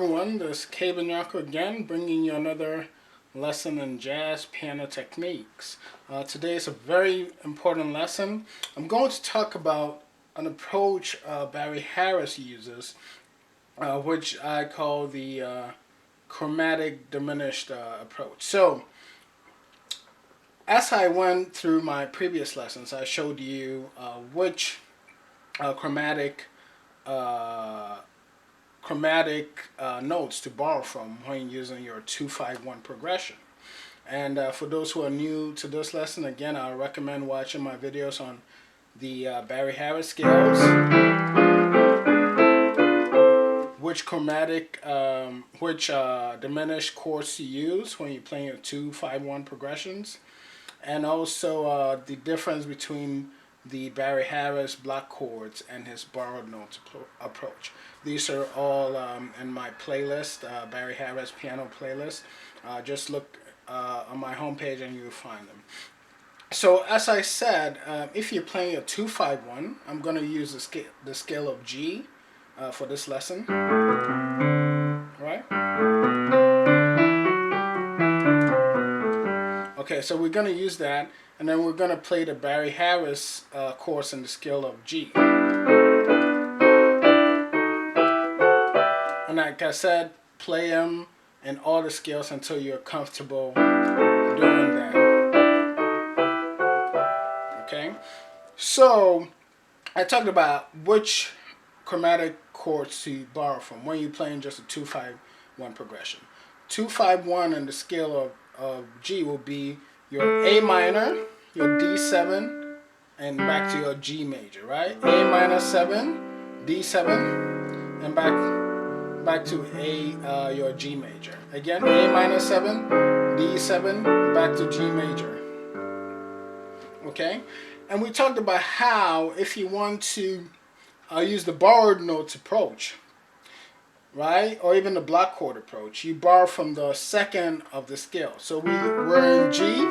everyone, this is Benyarko again, bringing you another lesson in jazz piano techniques. Today is a very important lesson. I'm going to talk about an approach Barry Harris uses, which I call the chromatic diminished approach. So, as I went through my previous lessons, I showed you which chromatic notes to borrow from when using your 2-5-1 progression. And for those who are new to this lesson, again, I recommend watching my videos on the Barry Harris scales, which diminished chords to use when you're playing your 2-5-1 progressions, and also the difference between the Barry Harris block chords and his borrowed notes approach. These are all in my playlist, Barry Harris piano playlist. Just look on my homepage and you'll find them. So as I said, if you're playing a 2-5-1, I'm going to use the scale of G for this lesson. Right? Okay, so we're going to use that, and then we're going to play the Barry Harris chords in the scale of G. And like I said, play them in all the scales until you're comfortable doing that. Okay? So, I talked about which chromatic chords to borrow from when you're playing just a 2-5-1 progression. 2-5-1 in the scale of G will be your A minor, your D7, and back to your G major, right? A minor 7, D7, and back to your G major. Again, A minor 7, D7, back to G major. Okay? And we talked about how if you want to use the borrowed notes approach, right, or even the block chord approach, you borrow from the second of the scale. So we're in G.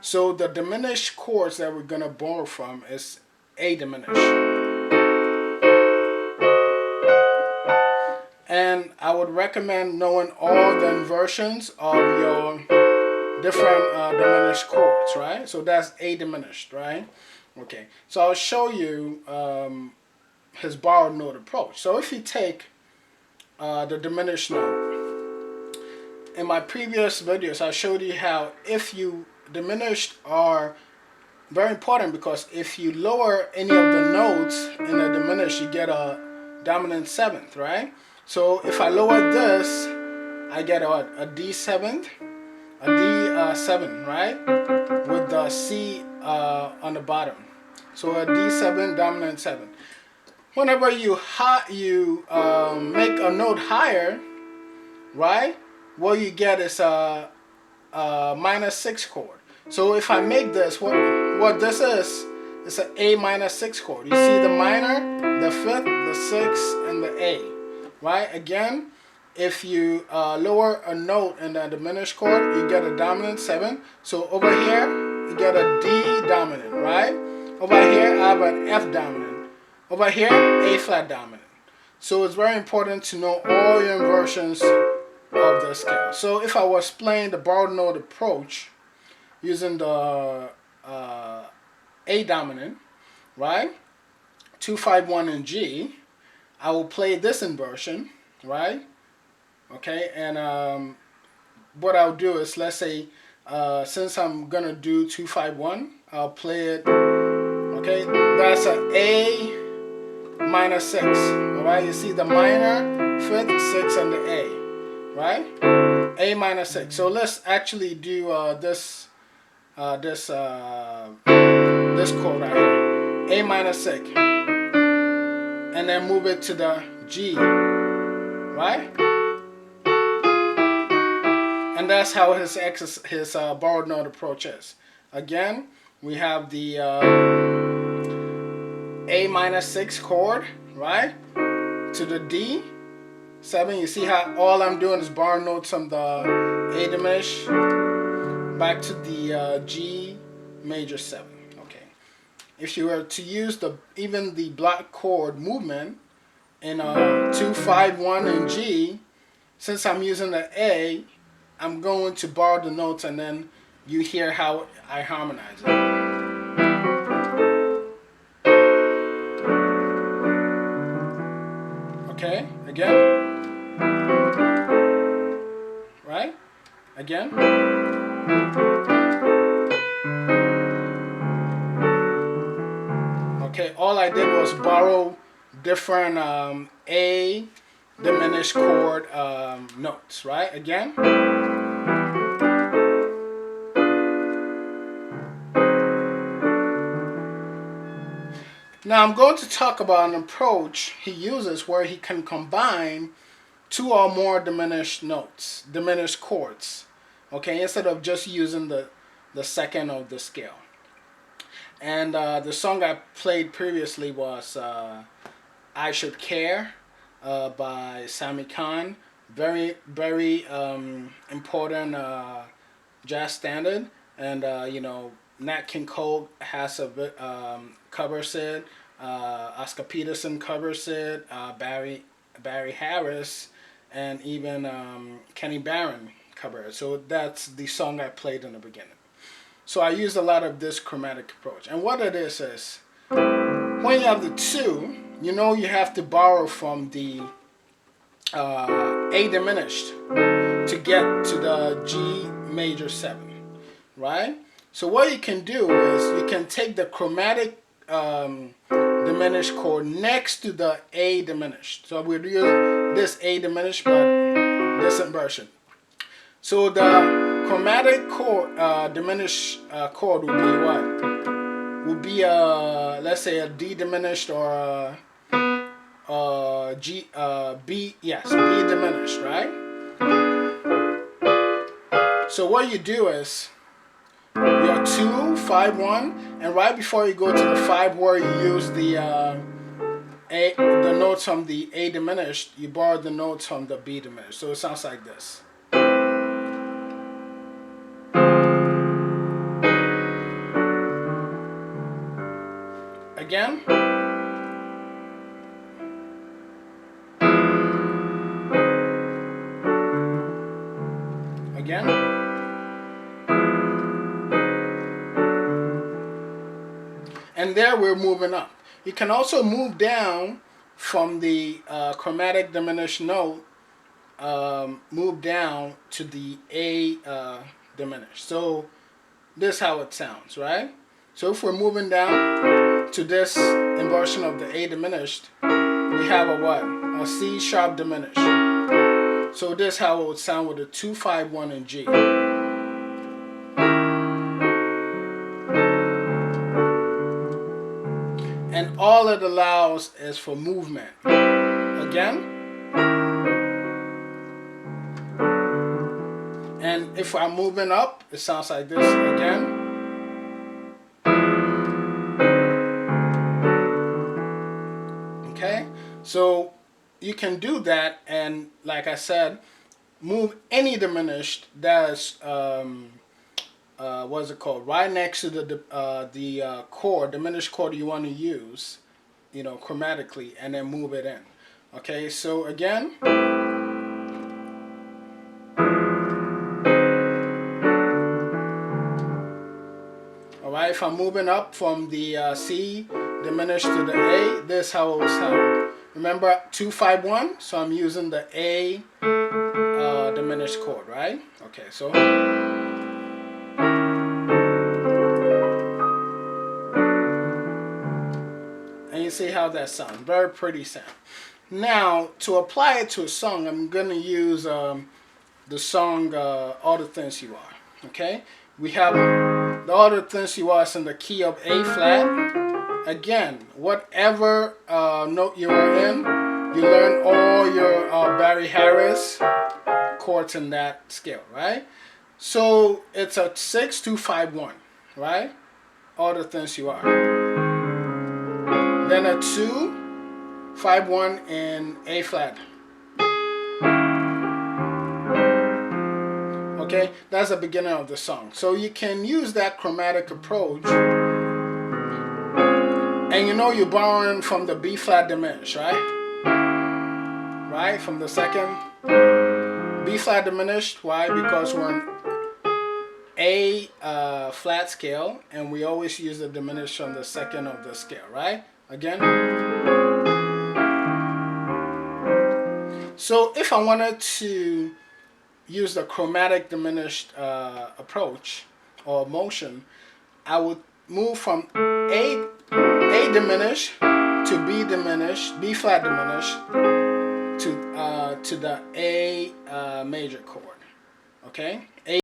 So the diminished chords that we're going to borrow from is A diminished. And I would recommend knowing all the inversions of your different diminished chords, right? So that's A diminished, right? Okay, so I'll show you his borrowed note approach. So if you take the diminished note, in my previous videos I showed you how if you diminished are very important, because if you lower any of the notes in a diminished, you get a dominant seventh, right? So if I lower this, I get a D7, a D7, right? With the C on the bottom. So a D7, dominant 7. Whenever you make a note higher, right, what you get is a minor 6 chord. So if I make this, what this is an A minor 6 chord. You see the minor, the 5th, the 6th, and the A. Right? Again, if you lower a note in the diminished chord, you get a dominant 7. So over here, you get a D dominant, right? Over here, I have an F dominant. Over here, A flat dominant. So it's very important to know all your inversions of the scale. So if I was playing the borrowed note approach using the A dominant, right? 2-5-1 in G, I will play this inversion, right? Okay, and what I'll do is, let's say, since I'm gonna do 2-5-1, I'll play it. Okay, that's an A minor 6. All right, you see the minor, 5th, 6th, and the A, right? A minor 6. So let's actually do this chord right here, A minor 6, and then move it to the G, right? And that's how his borrowed note approach is. Again, we have the A minor 6 chord, right, to the D7. You see how all I'm doing is borrowing notes from the A diminished back to the G major 7. Okay. If you were to use even the block chord movement in 2, 5, 1 and G, since I'm using the A, I'm going to borrow the notes and then you hear how I harmonize it. Okay, again, right? Again. Okay, all I did was borrow different A diminished chord notes, right? Again. Now I'm going to talk about an approach he uses where he can combine two or more diminished notes, diminished chords, okay, instead of just using the second of the scale. And the song I played previously was I Should Care by Sammy Cahn. Very, very important jazz standard. And, you know, Nat King Cole has a bit, covers it. Oscar Peterson covers it. Barry Harris and even Kenny Barron covered it. So that's the song I played in the beginning. So I used a lot of this chromatic approach. And what it is when you have the two, you know you have to borrow from the A diminished to get to the G major 7, right? So what you can do is you can take the chromatic diminished chord next to the A diminished. So we'll use this A diminished but different version. So the chromatic chord diminished chord would be what? Would be let's say a D diminished or G B, yes, B diminished, right? So what you do is your 2, 5, 1, and right before you go to the 5 where you use the notes from the A diminished, you borrow the notes from the B diminished. So it sounds like this. Again. Again. And there we're moving up. You can also move down from the chromatic diminished note, move down to the A diminished. So this is how it sounds, right? So if we're moving down to this inversion of the A diminished, we have a what? A C sharp diminished. So this is how it would sound with a 2, 5, 1 and G. And all it allows is for movement. Again. And if I'm moving up, it sounds like this again. Okay, so you can do that, and like I said, move any diminished that's what's it called, right next to the chord, diminished chord you want to use, you know, chromatically, and then move it in. Okay, so again. Alright, if I'm moving up from the C diminished to the A, this is how it will sound. Remember 2, 5, 1, so I'm using the A diminished chord, right? Okay, so. And you see how that sounds. Very pretty sound. Now, to apply it to a song, I'm going to use the song All the Things You Are. Okay? We have the All the Things You Are is in the key of A flat. Again, whatever note you are in, you learn all your Barry Harris chords in that scale, right? So it's a 6, 2, 5, 1, right? All the Things You Are. Then a 2, 5, 1 in A flat. Okay, that's the beginning of the song. So you can use that chromatic approach, and you know you're borrowing from the B flat diminished, right? right? From the second. B flat diminished. Why? Because we're on A flat scale, and we always use the diminished on the second of the scale, right? Again. So if I wanted to use the chromatic diminished approach or motion, I would move from A diminished to B diminished, B flat diminished to the A major chord. Okay, A